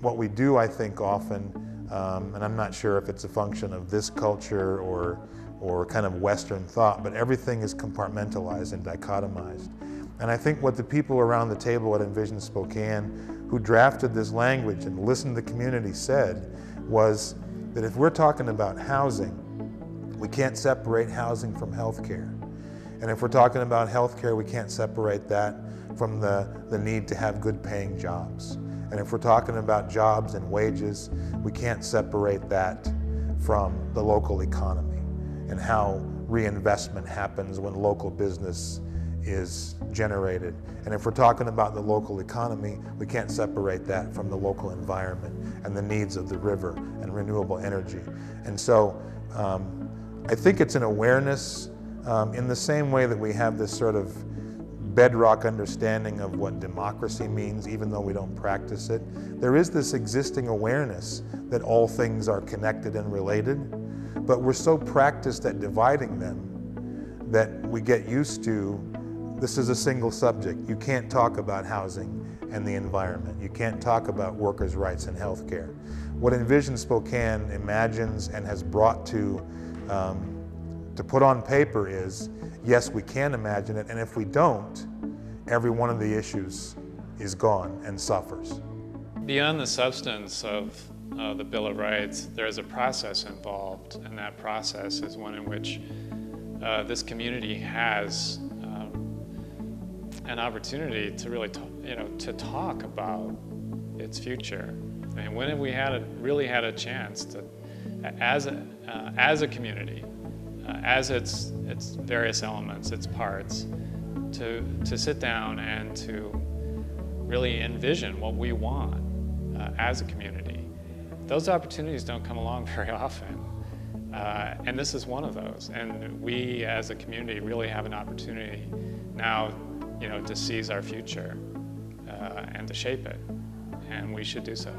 what we do, I think, often, and I'm not sure if it's a function of this culture or kind of Western thought, but everything is compartmentalized and dichotomized. And I think what the people around the table at Envision Spokane who drafted this language and listened to the community said was that if we're talking about housing, we can't separate housing from healthcare. And if we're talking about healthcare, we can't separate that from the need to have good paying jobs. And if we're talking about jobs and wages, we can't separate that from the local economy and how reinvestment happens when local business is generated. And if we're talking about the local economy, we can't separate that from the local environment and the needs of the river and renewable energy. And so I think it's an awareness in the same way that we have this sort of bedrock understanding of what democracy means, even though we don't practice it. There is this existing awareness that all things are connected and related, but we're so practiced at dividing them that we get used to this is a single subject. You can't talk about housing and the environment. You can't talk about workers' rights and healthcare. What Envision Spokane imagines and has brought to put on paper is, yes, we can imagine it, and if we don't, every one of the issues is gone and suffers. Beyond the substance of the Bill of Rights, there is a process involved, and that process is one in which this community has an opportunity to really to talk about its future. I mean, when have we really had a chance to, as a community, as its various elements, its parts, to sit down and to really envision what we want as a community? Those opportunities don't come along very often, and this is one of those. And we, as a community, really have an opportunity now, to seize our future and to shape it, and we should do so.